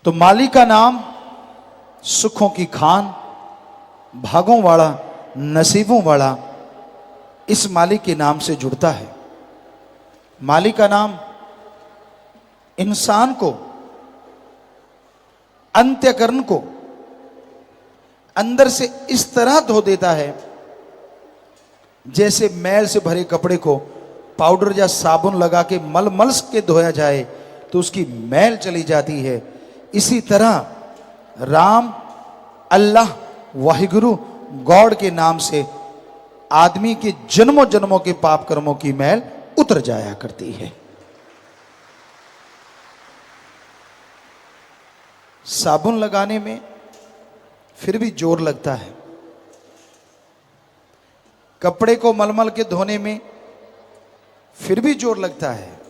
तो माली का नाम सुखों की खान, भागों वाला, नसीबों वाला, इस माली के नाम से जुड़ता है। माली का नाम इंसान को, अंत्यकरण को अंदर से इस तरह धो देता है जैसे मैल से भरे कपड़े को पाउडर या साबुन लगा के मल मल के धोया जाए तो उसकी मैल चली जाती है। इसी तरह राम, अल्लाह, वाहिगुरु, गॉड के नाम से आदमी के जन्मों जन्मों के पाप कर्मों की मैल उतर जाया करती है। साबुन लगाने में फिर भी जोर लगता है, कपड़े को मलमल के धोने में फिर भी जोर लगता है।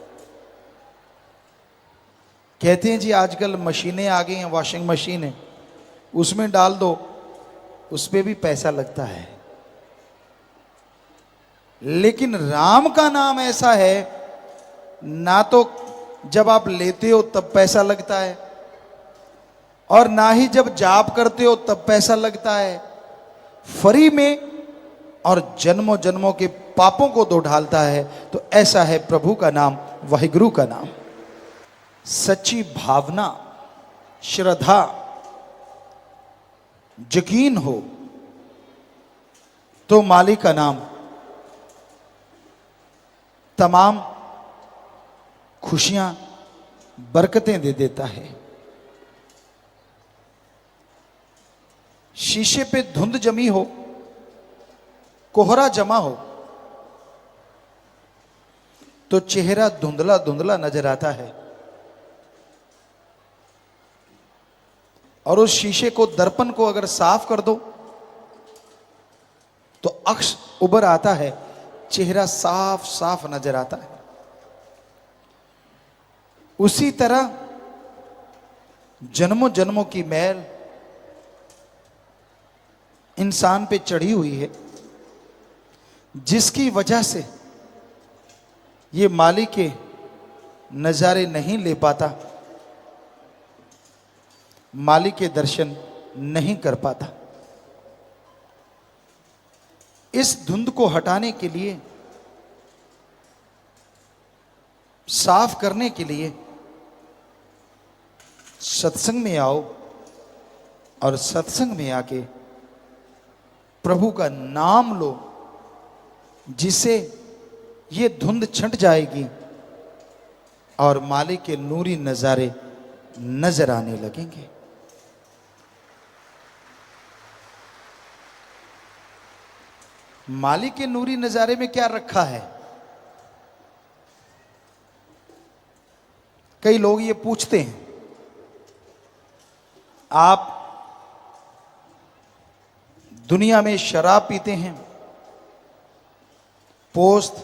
कहते हैं जी आजकल मशीनें आ गई हैं, वॉशिंग मशीन है, उसमें डाल दो, उस पे भी पैसा लगता है। लेकिन राम का नाम ऐसा है, ना तो जब आप लेते हो तब पैसा लगता है और ना ही जब जाप करते हो तब पैसा लगता है। फ्री में और जन्मों जन्मों के पापों को धो डालता है। तो ऐसा है प्रभु का नाम, वाहिगुरु का नाम। सच्ची भावना, श्रद्धा, यकीन हो तो माली का नाम तमाम खुशियां, बरकतें दे देता है। शीशे पे धुंध जमी हो, कोहरा जमा हो तो चेहरा धुंधला धुंधला नजर आता है और उस शीशे को, दर्पण को अगर साफ कर दो तो अक्ष उभर आता है, चेहरा साफ साफ नजर आता है। उसी तरह जन्मों जन्मों की मैल इंसान पे चढ़ी हुई है, जिसकी वजह से ये माली के नजारे नहीं ले पाता, माली के दर्शन नहीं कर पाता। इस धुंध को हटाने के लिए, साफ करने के लिए सत्संग में आओ और सत्संग में आके प्रभु का नाम लो, जिससे ये धुंध छंट जाएगी और माली के नूरी नजारे नजर आने लगेंगे। माली के नूरी नजारे में क्या रखा है? कई लोग ये पूछते हैं, आप दुनिया में शराब पीते हैं, पोस्त,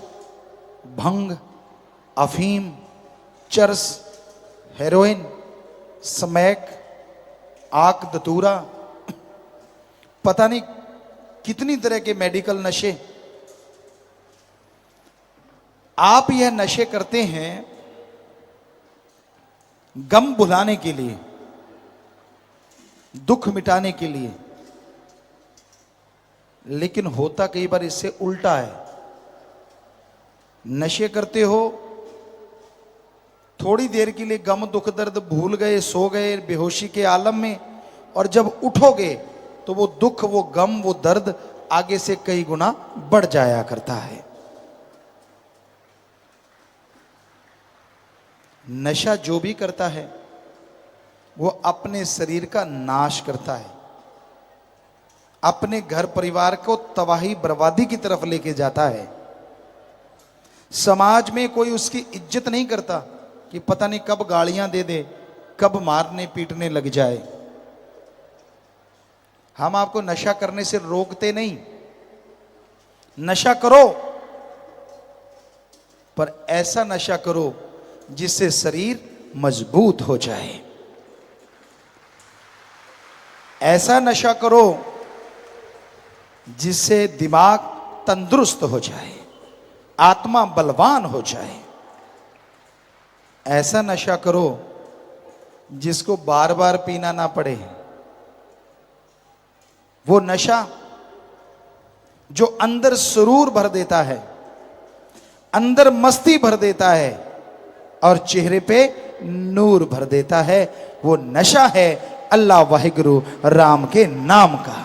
भंग, अफीम, चरस, हेरोइन, स्मैक, आक दतूरा, पता नहीं कितनी तरह के मेडिकल नशे, आप यह नशे करते हैं गम भुलाने के लिए, दुख मिटाने के लिए। लेकिन होता कई बार इससे उल्टा है। नशे करते हो, थोड़ी देर के लिए गम दुख दर्द भूल गए, सो गए बेहोशी के आलम में, और जब उठोगे तो वो दुख, वो गम, वो दर्द आगे से कई गुना बढ़ जाया करता है। नशा जो भी करता है वो अपने शरीर का नाश करता है, अपने घर परिवार को तबाही बर्बादी की तरफ लेके जाता है। समाज में कोई उसकी इज्जत नहीं करता कि पता नहीं कब गालियां दे दे, कब मारने पीटने लग जाए। हम आपको नशा करने से रोकते नहीं, नशा करो, पर ऐसा नशा करो जिससे शरीर मजबूत हो जाए। ऐसा नशा करो जिससे दिमाग तंदुरुस्त हो जाए, आत्मा बलवान हो जाए। ऐसा नशा करो जिसको बार बार पीना ना पड़े, वो नशा जो अंदर सुरूर भर देता है, अंदर मस्ती भर देता है और चेहरे पे नूर भर देता है, वो नशा है अल्लाह वाहिगुरु राम के नाम का।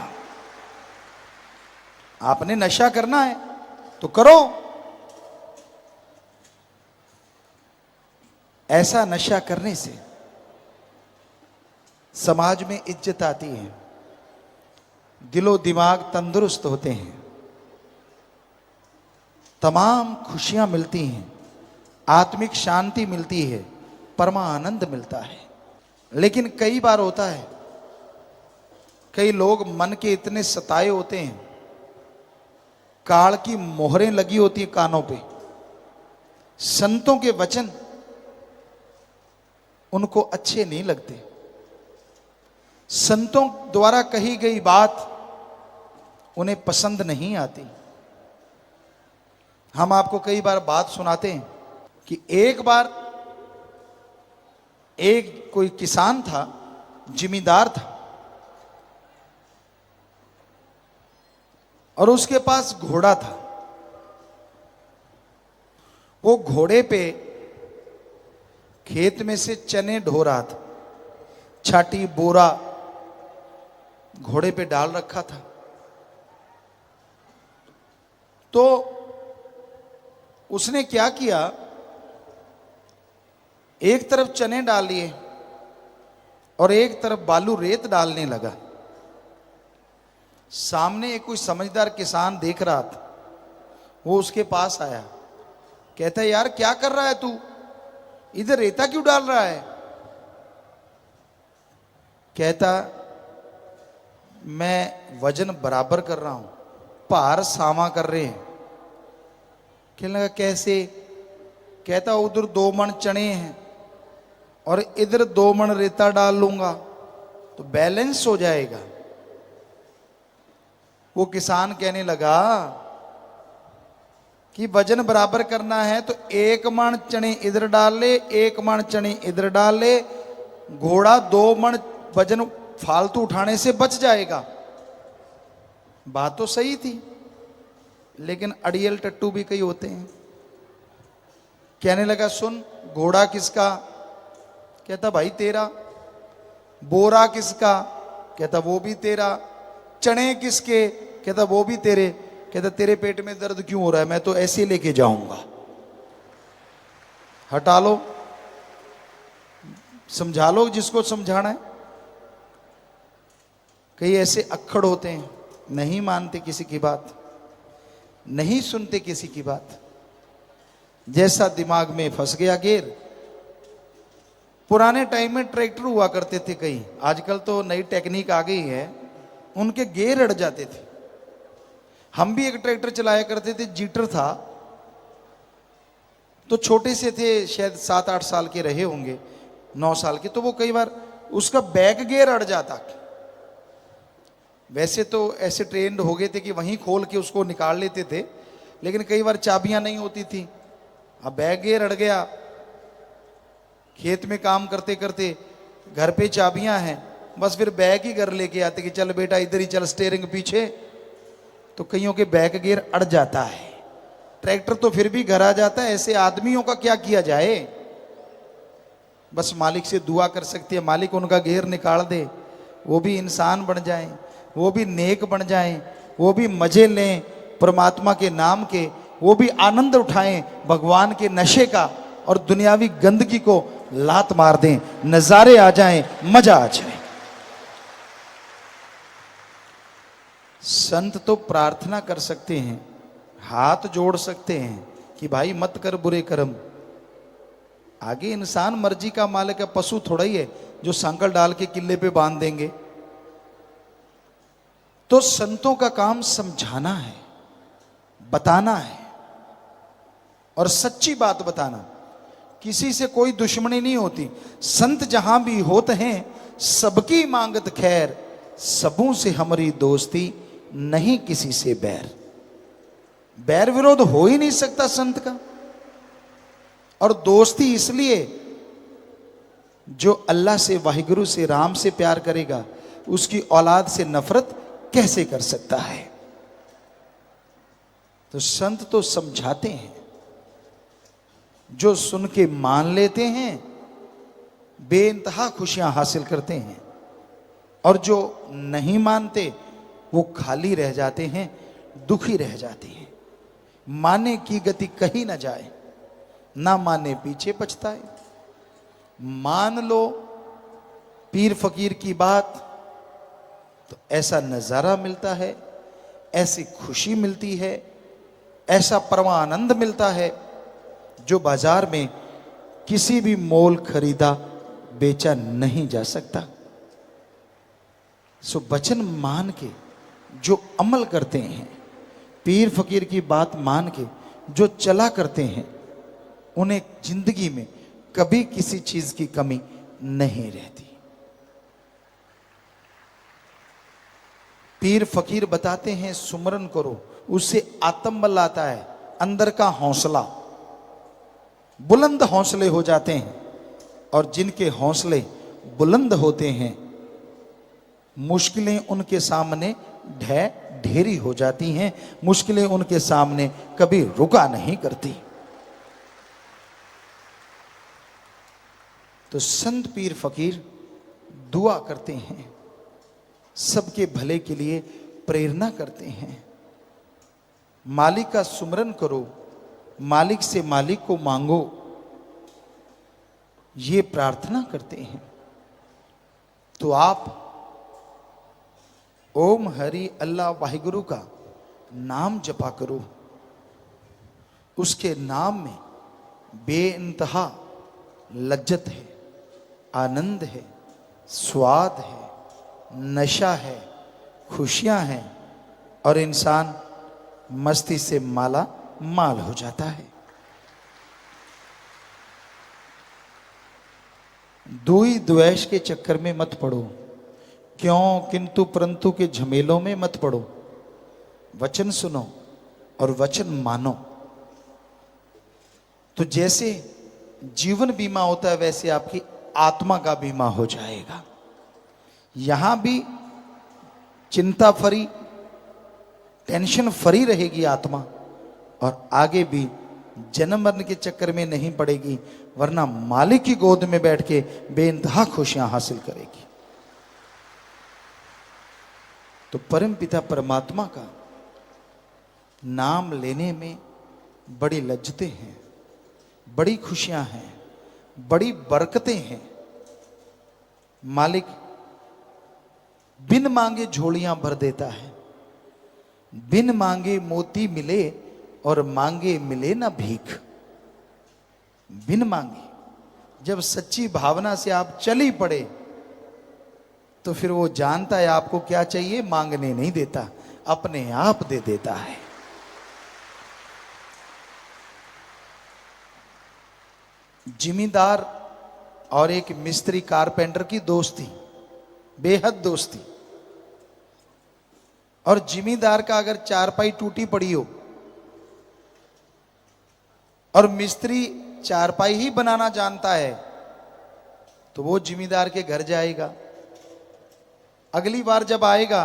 आपने नशा करना है तो करो। ऐसा नशा करने से समाज में इज्जत आती है, दिलो दिमाग तंदुरुस्त होते हैं, तमाम खुशियां मिलती हैं, आत्मिक शांति मिलती है, परमानंद मिलता है। लेकिन कई बार होता है, कई लोग मन के इतने सताए होते हैं, काल की मोहरें लगी होती हैं कानों पे, संतों के वचन उनको अच्छे नहीं लगते, संतों द्वारा कही गई बात उन्हें पसंद नहीं आती। हम आपको कई बार बात सुनाते हैं कि एक बार एक कोई किसान था, जिमींदार था, और उसके पास घोड़ा था। वो घोड़े पे खेत में से चने ढो रहा था, छाटी बोरा घोड़े पे डाल रखा था। तो उसने क्या किया, एक तरफ चने डाल लिए और एक तरफ बालू रेत डालने लगा। सामने एक कोई समझदार किसान देख रहा था, वो उसके पास आया, कहता है यार क्या कर रहा है तू, इधर रेता क्यों डाल रहा है? कहता मैं वजन बराबर कर रहा हूं, भार सावा कर रहे हैं। कहने लगा कैसे? कहता उधर 2 मन चने हैं और इधर 2 मन रेता डाल लूंगा तो बैलेंस हो जाएगा। वो किसान कहने लगा कि वजन बराबर करना है तो 1 मन चने इधर डाल ले, 1 मन चने इधर डाल ले, घोड़ा 2 मन वजन फालतू उठाने से बच जाएगा। बात तो सही थी, लेकिन अड़ियल टट्टू भी कई होते हैं। कहने लगा सुन, घोड़ा किसका? कहता भाई तेरा। बोरा किसका? कहता वो भी तेरा। चने किसके? कहता वो भी तेरे। कहता तेरे पेट में दर्द क्यों हो रहा है? मैं तो ऐसे लेके जाऊंगा। हटा लो, समझा लो जिसको समझाना है। कई ऐसे अक्खड़ होते हैं, नहीं मानते किसी की बात, नहीं सुनते किसी की बात, जैसा दिमाग में फंस गया गेर। पुराने टाइम में ट्रैक्टर हुआ करते थे कई, आजकल तो नई टेक्निक आ गई है, उनके गेर अड़ जाते थे। हम भी एक ट्रैक्टर चलाया करते थे, जीटर था, तो छोटे से थे, शायद 7-8 साल के रहे होंगे, 9 साल के। तो वो कई बार उसका बैक गियर अड़ जाता। वैसे तो ऐसे ट्रेंड हो गए थे कि वहीं खोल के उसको निकाल लेते थे, लेकिन कई बार चाबियां नहीं होती थी। अब बैक गियर अड़ गया, खेत में काम करते करते घर पे चाबियां हैं, बस फिर बैग ही घर लेके आते कि चल बेटा इधर ही चल, स्टीयरिंग पीछे। तो कईयों के बैक गियर अड़ जाता है। ट्रैक्टर तो फिर भी घर आ जाता है, ऐसे आदमियों का क्या किया जाए? बस मालिक से दुआ कर सकती है, मालिक उनका गियर निकाल दे, वो भी इंसान बन जाएं, वो भी नेक बन जाएं, वो भी मजे लें परमात्मा के नाम के, वो भी आनंद उठाएं भगवान के नशे का, और दुनियावी गंदगी को लात मार दें, नजारे आ जाएं, मजा आ जाए। संत तो प्रार्थना कर सकते हैं, हाथ जोड़ सकते हैं कि भाई मत कर बुरे कर्म। आगे इंसान मर्जी का मालिक है, पशु थोड़ा ही है जो सांकल डाल के किले पे बांध देंगे। तो संतों का काम समझाना है, बताना है, और सच्ची बात बताना। किसी से कोई दुश्मनी नहीं होती। संत जहां भी होते हैं सबकी मांगत खैर, सबों से हमारी दोस्ती, नहीं किसी से बैर। बैर विरोध हो ही नहीं सकता संत का। और दोस्ती इसलिए जो अल्लाह से, वाहिगुरु से, राम से प्यार करेगा उसकी औलाद से नफरत कैसे कर सकता है। तो संत तो समझाते हैं, जो सुन के मान लेते हैं बेइंतहा खुशियां हासिल करते हैं, और जो नहीं मानते वो खाली रह जाते हैं, दुखी रह जाते हैं। माने की गति कहीं ना जाए, ना माने पीछे पछताए। मान लो पीर फकीर की बात तो ऐसा नजारा मिलता है, ऐसी खुशी मिलती है, ऐसा परमानंद मिलता है जो बाजार में किसी भी मोल खरीदा बेचा नहीं जा सकता। सो वचन मान के जो अमल करते हैं, पीर फकीर की बात मान के जो चला करते हैं, उन्हें जिंदगी में कभी किसी चीज की कमी नहीं रहती। पीर फकीर बताते हैं सुमरन करो, उससे आत्मबल आता है, अंदर का हौसला, बुलंद हौसले हो जाते हैं। और जिनके हौसले बुलंद होते हैं, मुश्किलें उनके सामने ढेरी हो जाती हैं, मुश्किलें उनके सामने कभी रुका नहीं करती। तो संत पीर फकीर दुआ करते हैं, सबके भले के लिए प्रेरणा करते हैं। मालिक का सुमरन करो, मालिक से मालिक को मांगो, ये प्रार्थना करते हैं। तो आप ओम हरि अल्लाह वाहिगुरु का नाम जपा करो। उसके नाम में बेइंतहा लज्जत है, आनंद है, स्वाद है, नशा है, खुशियां हैं, और इंसान मस्ती से माला माल हो जाता है। दुई द्वेष के चक्कर में मत पड़ो, क्यों किंतु परंतु के झमेलों में मत पड़ो। वचन सुनो और वचन मानो। तो जैसे जीवन बीमा होता है, वैसे आपकी आत्मा का बीमा हो जाएगा। यहां भी चिंता फ्री, टेंशन फ्री रहेगी आत्मा, और आगे भी जन्म मरण के चक्कर में नहीं पड़ेगी, वरना मालिक की गोद में बैठ के बेइंतहा खुशियां हासिल करेगी। तो परम पिता परमात्मा का नाम लेने में बड़ी लज्जतें हैं, बड़ी खुशियां हैं, बड़ी बरकतें हैं। मालिक बिन मांगे झोलियां भर देता है। बिन मांगे मोती मिले और मांगे मिले ना भीख। बिन मांगे, जब सच्ची भावना से आप चली पड़े तो फिर वो जानता है आपको क्या चाहिए, मांगने नहीं देता, अपने आप दे देता है। जिमीदार और एक मिस्त्री कारपेंटर की दोस्ती, बेहद दोस्ती। और जिमीदार का अगर चारपाई टूटी पड़ी हो और मिस्त्री चारपाई ही बनाना जानता है, तो वो जिमीदार के घर जाएगा। अगली बार जब आएगा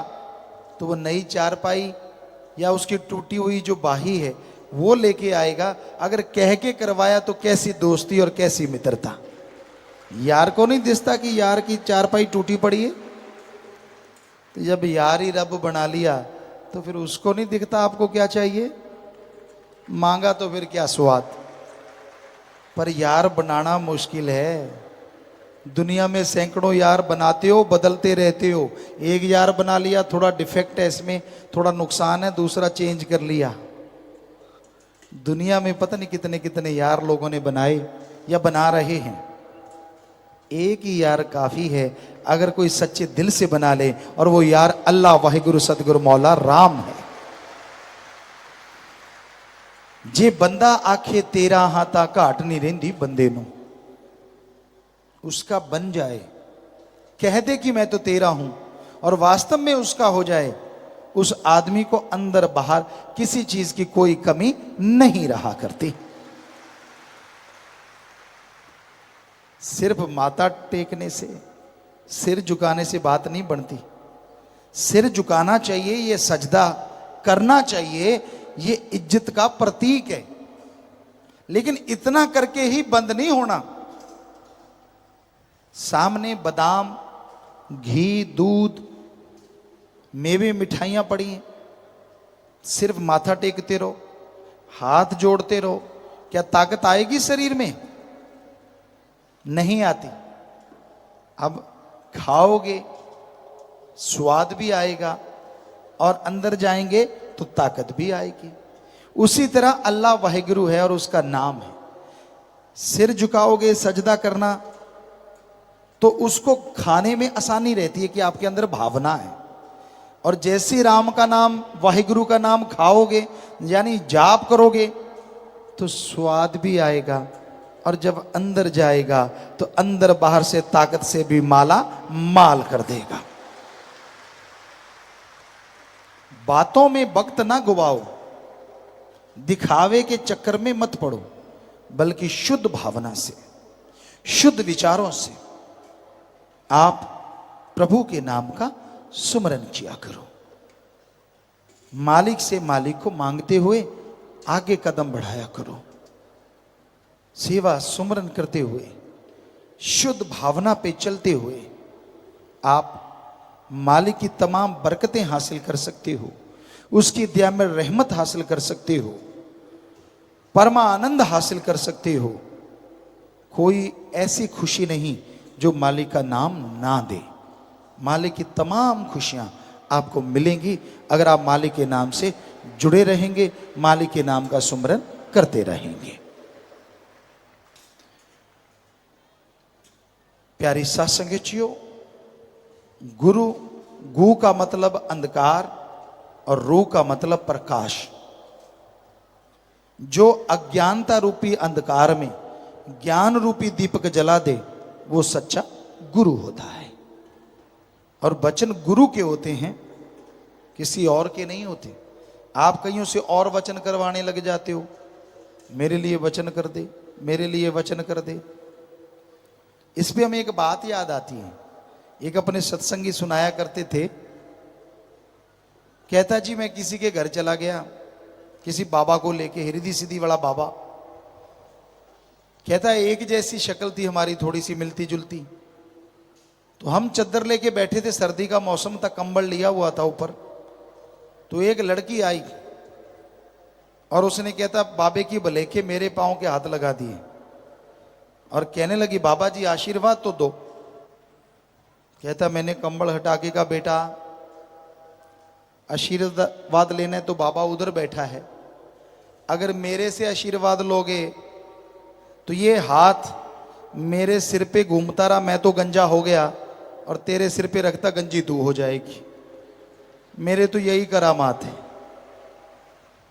तो वो नई चारपाई या उसकी टूटी हुई जो बाही है वो लेके आएगा। अगर कह के करवाया तो कैसी दोस्ती और कैसी मित्रता। यार को नहीं दिखता कि यार की चारपाई टूटी पड़ी है, तो जब यार ही रब बना लिया तो फिर उसको नहीं दिखता आपको क्या चाहिए, मांगा तो फिर क्या स्वाद। पर यार बनाना मुश्किल है। दुनिया में सैकड़ों यार बनाते हो, बदलते रहते हो। एक यार बना लिया, थोड़ा डिफेक्ट है इसमें, थोड़ा नुकसान है, दूसरा चेंज कर लिया। दुनिया में पता नहीं कितने कितने यार लोगों ने बनाए या बना रहे हैं। एक ही यार काफी है अगर कोई सच्चे दिल से बना ले, और वो यार अल्लाह वाहिगुरु सतगुरु मौला राम है। जे बंदा आखे तेरा हाथा घाट नहीं रही बंदे नू, उसका बन जाए, कह दे कि मैं तो तेरा हूं और वास्तव में उसका हो जाए, उस आदमी को अंदर बाहर किसी चीज की कोई कमी नहीं रहा करती। सिर्फ माथा टेकने से, सिर झुकाने से बात नहीं बनती। सिर झुकाना चाहिए, ये सजदा करना चाहिए, ये इज्जत का प्रतीक है। लेकिन इतना करके ही बंद नहीं होना। सामने बादाम, घी, दूध, मेवे, मिठाइयां पड़ी हैं, सिर्फ माथा टेकते रहो, हाथ जोड़ते रहो, क्या ताकत आएगी शरीर में? नहीं आती। अब खाओगे, स्वाद भी आएगा और अंदर जाएंगे तो ताकत भी आएगी। उसी तरह अल्लाह वाहिगुरु है और उसका नाम है। सिर झुकाओगे, सजदा करना, तो उसको खाने में आसानी रहती है कि आपके अंदर भावना है। और जैसे राम का नाम, वाहिगुरु का नाम खाओगे, यानी जाप करोगे, तो स्वाद भी आएगा और जब अंदर जाएगा तो अंदर बाहर से ताकत से भी माला माल कर देगा। बातों में वक्त ना गुवाओ, दिखावे के चक्कर में मत पड़ो, बल्कि शुद्ध भावना से, शुद्ध विचारों से आप प्रभु के नाम का सुमरन किया करो। मालिक से मालिक को मांगते हुए आगे कदम बढ़ाया करो। सेवा सुमरन करते हुए, शुद्ध भावना पे चलते हुए आप मालिक की तमाम बरकतें हासिल कर सकते हो, उसकी दया में रहमत हासिल कर सकते हो, परमा आनंद हासिल कर सकते हो। कोई ऐसी खुशी नहीं जो मालिक का नाम ना दे। मालिक की तमाम खुशियां आपको मिलेंगी अगर आप मालिक के नाम से जुड़े रहेंगे, मालिक के नाम का सुमरन करते रहेंगे। प्यारी साथ संगतियों, गुरु, गु का मतलब अंधकार और रू का मतलब प्रकाश। जो अज्ञानता रूपी अंधकार में ज्ञान रूपी दीपक जला दे, वो सच्चा गुरु होता है। और वचन गुरु के होते हैं, किसी और के नहीं होते। आप कईयों से और वचन करवाने लग जाते हो, मेरे लिए वचन कर दे, मेरे लिए वचन कर दे। इस पे हमें एक बात याद आती है। एक अपने सत्संगी सुनाया करते थे, कहता जी मैं किसी के घर चला गया, किसी बाबा को लेके, हृदय सिद्धि वाला बाबा। कहता है एक जैसी शक्ल थी हमारी, थोड़ी सी मिलती जुलती। तो हम चद्दर लेके बैठे थे, सर्दी का मौसम था, कंबल लिया हुआ था ऊपर। तो एक लड़की आई और उसने कहता बाबे की भलेखे मेरे पांव के हाथ लगा दिए और कहने लगी बाबा जी आशीर्वाद तो दो। कहता मैंने कंबल हटा के कहा बेटा आशीर्वाद लेना है तो बाबा उधर बैठा है, अगर मेरे से आशीर्वाद लोगे तो ये हाथ मेरे सिर पे घूमता रहा, मैं तो गंजा हो गया, और तेरे सिर पे रखता गंजी तू हो जाएगी। मेरे तो यही करामात है।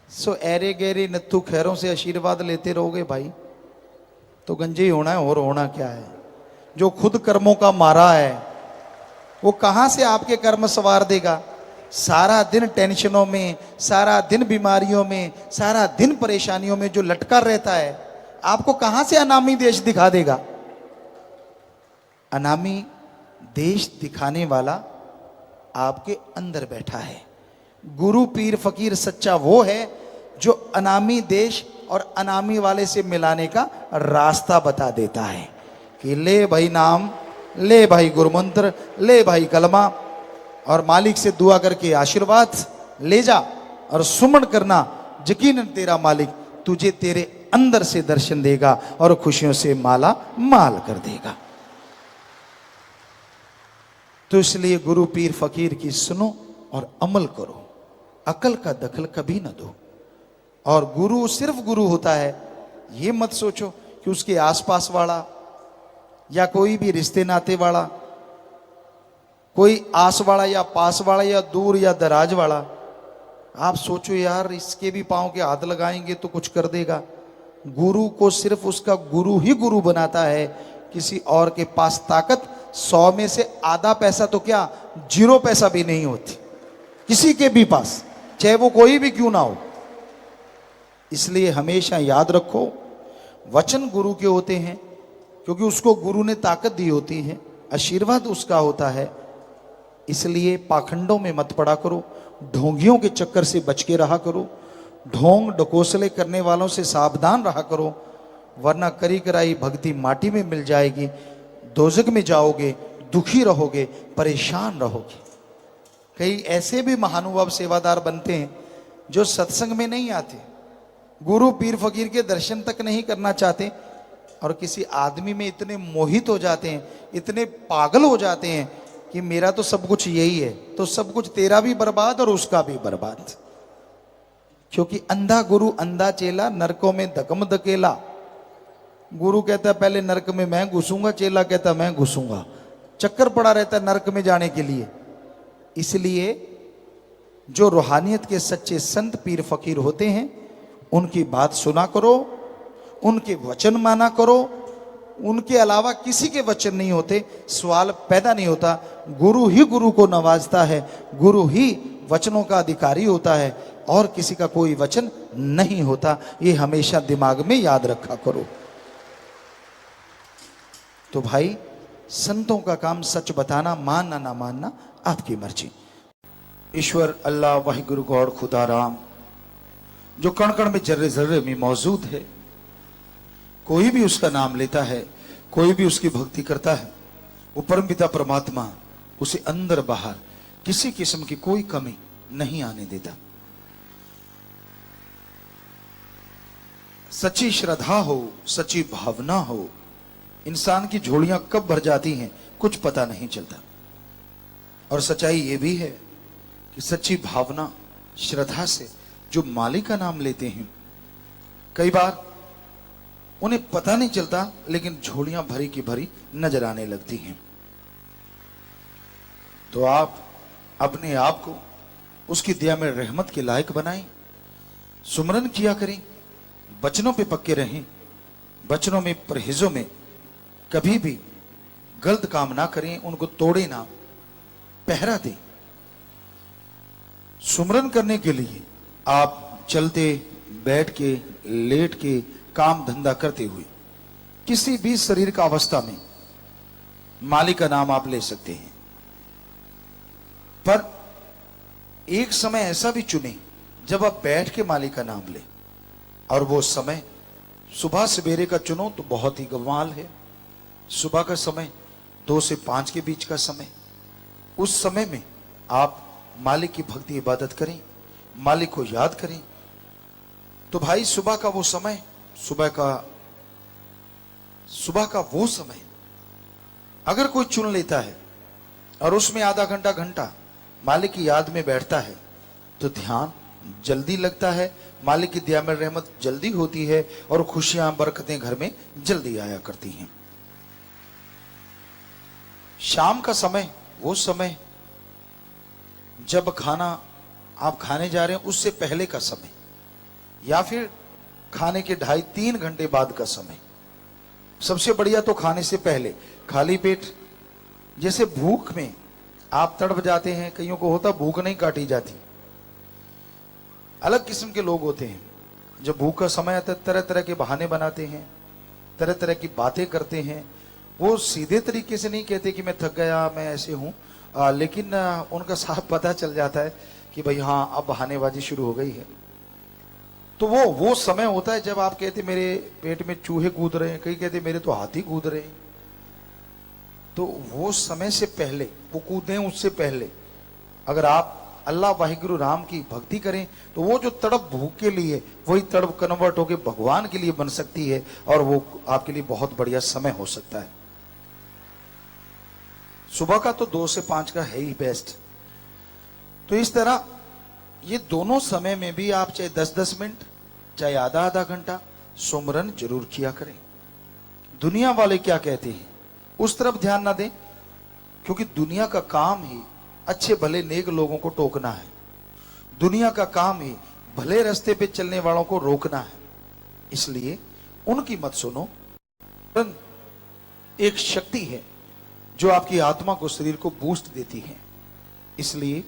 सो ऐरे गहरे नत्थु खैरों से आशीर्वाद लेते रहोगे भाई तो गंजे ही होना है, और होना क्या है। जो खुद कर्मों का मारा है वो कहां से आपके कर्म सवार देगा। सारा दिन टेंशनों में, सारा दिन बीमारियों में, सारा दिन परेशानियों में जो लटका रहता है, आपको कहां से अनामी देश दिखा देगा। अनामी देश दिखाने वाला आपके अंदर बैठा है। गुरु पीर फकीर सच्चा वो है जो अनामी देश और अनामी वाले से मिलाने का रास्ता बता देता है कि ले भाई नाम, ले भाई गुरुमंत्र, ले भाई कलमा, और मालिक से दुआ करके आशीर्वाद ले जा और सुमन करना। यकीनन तेरा मालिक तुझे तेरे अंदर से दर्शन देगा और खुशियों से माला माल कर देगा। तो इसलिए गुरु पीर फकीर की सुनो और अमल करो, अकल का दखल कभी न दो। और गुरु सिर्फ गुरु होता है, ये मत सोचो कि उसके आसपास वाला या कोई भी रिश्ते नाते वाला, कोई आस वाला या पास वाला या दूर या दराज वाला, आप सोचो यार इसके भी पांव के हाथ लगाएंगे तो कुछ कर देगा। गुरु को सिर्फ उसका गुरु ही गुरु बनाता है। किसी और के पास ताकत 100 में से आधा पैसा तो क्या 0 पैसा भी नहीं होती किसी के भी पास, चाहे वो कोई भी क्यों ना हो। इसलिए हमेशा याद रखो वचन गुरु के होते हैं, क्योंकि उसको गुरु ने ताकत दी होती है, आशीर्वाद उसका होता है। इसलिए पाखंडों में मत पड़ा करो, ढोंगियों के चक्कर से बच के रहा करो, ढोंग डकोसले करने वालों से सावधान रहा करो, वरना करी कराई भक्ति माटी में मिल जाएगी, दोजक में जाओगे, दुखी रहोगे, परेशान रहोगे। कई ऐसे भी महानुभाव सेवादार बनते हैं जो सत्संग में नहीं आते, गुरु पीर फकीर के दर्शन तक नहीं करना चाहते, और किसी आदमी में इतने मोहित हो जाते हैं, इतने पागल हो जाते हैं कि मेरा तो सब कुछ यही है, तो सब कुछ तेरा भी बर्बाद और उसका भी बर्बाद। क्योंकि अंधा गुरु अंधा चेला, नरकों में धकम धकेला। गुरु कहता है पहले नरक में मैं घुसूंगा, चेला कहता मैं घुसूंगा, चक्कर पड़ा रहता है नरक में जाने के लिए। इसलिए जो रूहानियत के सच्चे संत पीर फकीर होते हैं उनकी बात सुना करो, उनके वचन माना करो, उनके अलावा किसी के वचन नहीं होते, सवाल पैदा नहीं होता। गुरु ही गुरु को नवाजता है, गुरु ही वचनों का अधिकारी होता है, और किसी का कोई वचन नहीं होता। ये हमेशा दिमाग में याद रखा करो। तो भाई संतों का काम सच बताना, मानना ना मानना आपकी मर्जी। ईश्वर अल्लाह वाहिगुरु गॉड खुदा राम जो कण कण में जर्रे जर्रे में मौजूद है, कोई भी उसका नाम लेता है, कोई भी उसकी भक्ति करता है, वो परमपिता परमात्मा उसे अंदर बाहर किसी किस्म की कोई कमी नहीं आने देता। सच्ची श्रद्धा हो, सच्ची भावना हो, इंसान की झोलियां कब भर जाती हैं कुछ पता नहीं चलता। और सच्चाई ये भी है कि सच्ची भावना श्रद्धा से जो मालिक का नाम लेते हैं, कई बार उन्हें पता नहीं चलता, लेकिन झोलियां भरी की भरी नजर आने लगती हैं। तो आप अपने आप को उसकी दया में रहमत के लायक बनाएं, सुमरन किया करें, वचनों पे पक्के रहें, वचनों में परहेजों में कभी भी गलत काम ना करें, उनको तोड़े ना, पहरा दें। सुमरन करने के लिए आप चलते, बैठ के, लेट के, काम धंधा करते हुए किसी भी शरीर का अवस्था में मालिक का नाम आप ले सकते हैं। पर एक समय ऐसा भी चुने जब आप बैठ के मालिक का नाम लें, और वो समय सुबह सवेरे का चुनो तो बहुत ही कमाल है। सुबह का समय 2 से 5 के बीच का समय, उस समय में आप मालिक की भक्ति इबादत करें, मालिक को याद करें। तो भाई सुबह का वो समय, सुबह का वो समय अगर कोई चुन लेता है और उसमें आधा घंटा घंटा मालिक की याद में बैठता है तो ध्यान जल्दी लगता है, मालिक की दया में रहमत जल्दी होती है, और खुशियां बरकतें घर में जल्दी आया करती हैं। शाम का समय वो समय जब खाना आप खाने जा रहे हैं उससे पहले का समय, या फिर खाने के 2.5-3 घंटे बाद का समय। सबसे बढ़िया तो खाने से पहले खाली पेट, जैसे भूख में आप तड़प जाते हैं, कईयों को होता भूख नहीं काटी जाती, अलग किस्म के लोग होते हैं। जब भूख का समय आता है तरह तरह के बहाने बनाते हैं, तरह तरह की बातें करते हैं। वो सीधे तरीके से नहीं कहते कि मैं थक गया, मैं ऐसे हूं, लेकिन उनका साफ पता चल जाता है कि भाई हाँ अब बहानेबाजी शुरू हो गई है। तो वो समय होता है जब आप कहते मेरे पेट में चूहे कूद रहे हैं, कई कहते मेरे तो हाथी कूद रहे हैं। तो वो समय से पहले, वो कूदें उससे पहले अगर आप अल्लाह वाहिगुरु राम की भक्ति करें तो वो जो तड़प भूख के लिए, वही तड़प कन्वर्ट होकर भगवान के लिए बन सकती है, और वो आपके लिए बहुत बढ़िया समय हो सकता है। सुबह का तो 2 से 5 का है ही बेस्ट। तो इस तरह ये दोनों समय में भी आप चाहे 10-10 मिनट, चाहे आधा घंटा सुमरन जरूर किया करें। दुनिया वाले क्या कहते हैं उस तरफ ध्यान ना दें, क्योंकि दुनिया का काम ही अच्छे भले नेक लोगों को टोकना है, दुनिया का काम ही भले रास्ते पे चलने वालों को रोकना है। इसलिए उनकी मत सुनो। एक शक्ति है जो आपकी आत्मा को, शरीर को बूस्ट देती है। इसलिए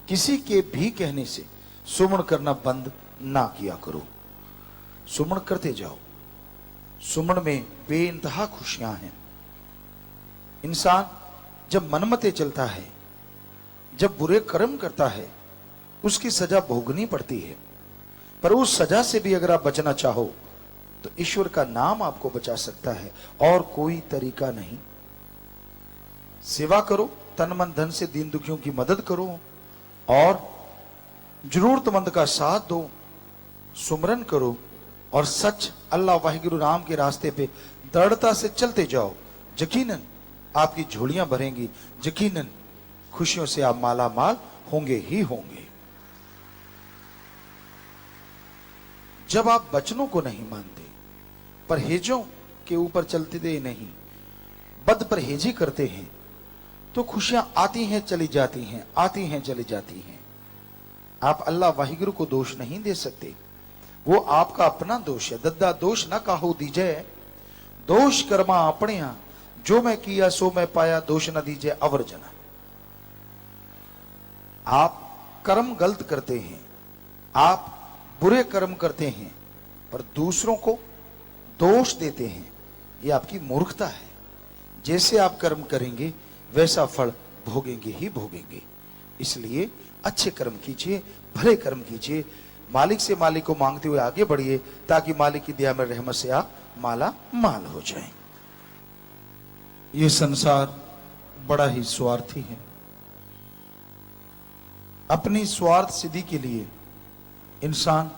किसी के भी कहने से सुमन करना बंद ना किया करो, सुमन करते जाओ, सुमन में बेइंतहा खुशियां हैं। इंसान जब मनमते चलता है, जब बुरे कर्म करता है, उसकी सजा भोगनी पड़ती है। पर उस सजा से भी अगर आप बचना चाहो तो ईश्वर का नाम आपको बचा सकता है, और कोई तरीका नहीं। सेवा करो, तन मन धन से दीन दुखियों की मदद करो, और जरूरतमंद का साथ दो, सुमरन करो, और सच अल्लाह वाहिगुरु राम के रास्ते पे दृढ़ता से चलते जाओ। यकीनन आपकी झोलियां भरेंगी, यकीनन खुशियों से आप माला माल होंगे ही होंगे। जब आप वचनों को नहीं मानते, परहेजों के ऊपर चलते दे नहीं, बद परहेजी करते हैं, तो खुशियां आती हैं चली जाती हैं, आती हैं चली जाती हैं। आप अल्लाह वाहिगुरु को दोष नहीं दे सकते, वो आपका अपना दोष है। दद्दा दोष न काहू दीजे, दोष कर्मा अपने यहां, जो मैं किया सो मैं पाया, दोष न दीजिए अवर्जना। आप कर्म गलत करते हैं, आप बुरे कर्म करते हैं, पर दूसरों को दोष देते हैं, ये आपकी मूर्खता है। जैसे आप कर्म करेंगे वैसा फल भोगेंगे ही भोगेंगे। इसलिए अच्छे कर्म कीजिए, भले कर्म कीजिए, मालिक से मालिक को मांगते हुए आगे बढ़िए, ताकि मालिक की दया में रहमत से आप माला माल हो जाएं। ये संसार बड़ा ही स्वार्थी है। अपनी स्वार्थ सिद्धि के लिए इंसान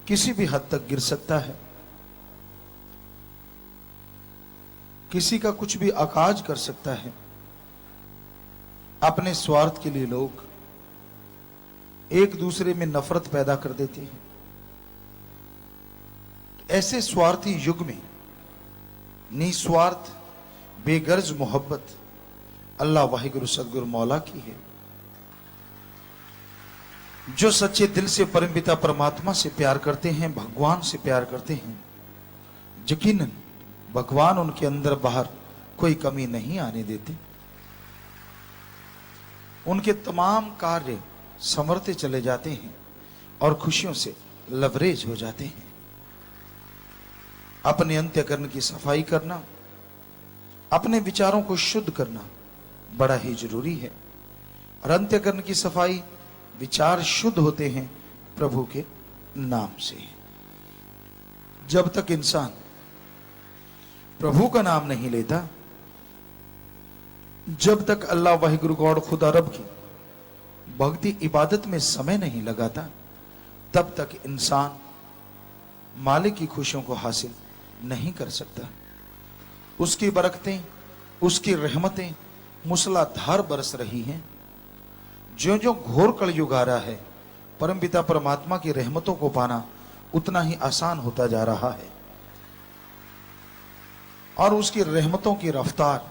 किसी भी हद तक गिर सकता है, किसी का कुछ भी अकाज कर सकता है। अपने स्वार्थ के लिए लोग एक दूसरे में नफरत पैदा कर देते हैं। ऐसे स्वार्थी युग में निस्वार्थ बेगर्ज मोहब्बत अल्लाह वाहिगुरु सदगुरु मौला की है। जो सच्चे दिल से परमपिता परमात्मा से प्यार करते हैं, भगवान से प्यार करते हैं, यकीनन भगवान उनके अंदर बाहर कोई कमी नहीं आने देते। उनके तमाम कार्य संवरते चले जाते हैं और खुशियों से लवरेज हो जाते हैं। अपने अंत्यकरण की सफाई करना, अपने विचारों को शुद्ध करना बड़ा ही जरूरी है। और अंत्यकरण की सफाई, विचार शुद्ध होते हैं प्रभु के नाम से। जब तक इंसान प्रभु का नाम नहीं लेता, जब तक अल्लाह वाहिगुरु गॉड खुदा रब की भक्ति इबादत में समय नहीं लगाता, तब तक इंसान मालिक की खुशियों को हासिल नहीं कर सकता। उसकी बरकतें, उसकी रहमतें मूसलाधार बरस रही हैं। जो जो घोर कलयुग आ रहा है, परमपिता परमात्मा की रहमतों को पाना उतना ही आसान होता जा रहा है, और उसकी रहमतों की रफ्तार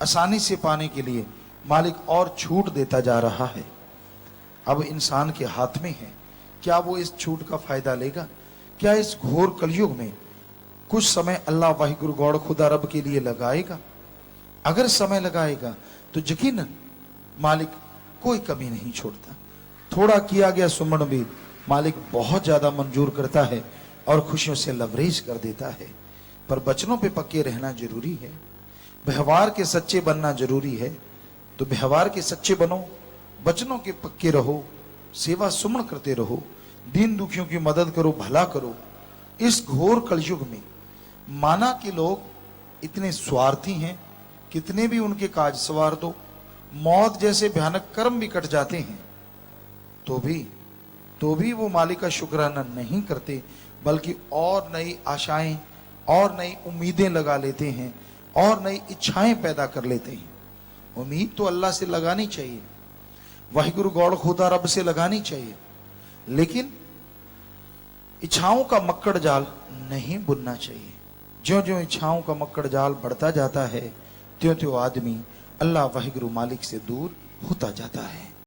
आसानी से पाने के लिए मालिक और छूट देता जा रहा है। अब इंसान के हाथ में है, क्या वो इस छूट का फायदा लेगा? क्या इस घोर कलयुग में कुछ समय अल्लाह वाहिगुरु गॉड खुदा रब के लिए लगाएगा? अगर समय लगाएगा तो यकीनन मालिक कोई कमी नहीं छोड़ता। थोड़ा किया गया सुमन भी मालिक बहुत ज्यादा मंजूर करता है और खुशियों से लवरेज कर देता है। पर वचनों पे पक्के रहना जरूरी है, व्यवहार के सच्चे बनना जरूरी है। तो व्यवहार के सच्चे बनो, वचनों के पक्के रहो, सेवा सुमन करते रहो, दीन दुखियों की मदद करो, भला करो। इस घोर कलयुग में माना कि लोग इतने स्वार्थी हैं, कितने भी उनके काज सवार दो, मौत जैसे भयानक कर्म भी कट जाते हैं, तो भी वो मालिक का शुक्राना नहीं करते, बल्कि और नई आशाएं और नई उम्मीदें लगा लेते हैं और नई इच्छाएं पैदा कर लेते हैं। उम्मीद तो अल्लाह से लगानी चाहिए, वाहिगुरु गॉड खुदा रब से लगानी चाहिए, लेकिन इच्छाओं का मक्कड़ जाल नहीं बुनना चाहिए। ज्यों ज्यों इच्छाओं का मक्कड़ जाल बढ़ता जाता है, त्यों त्यों आदमी अल्लाह वाहिगुरु मालिक से दूर होता जाता है।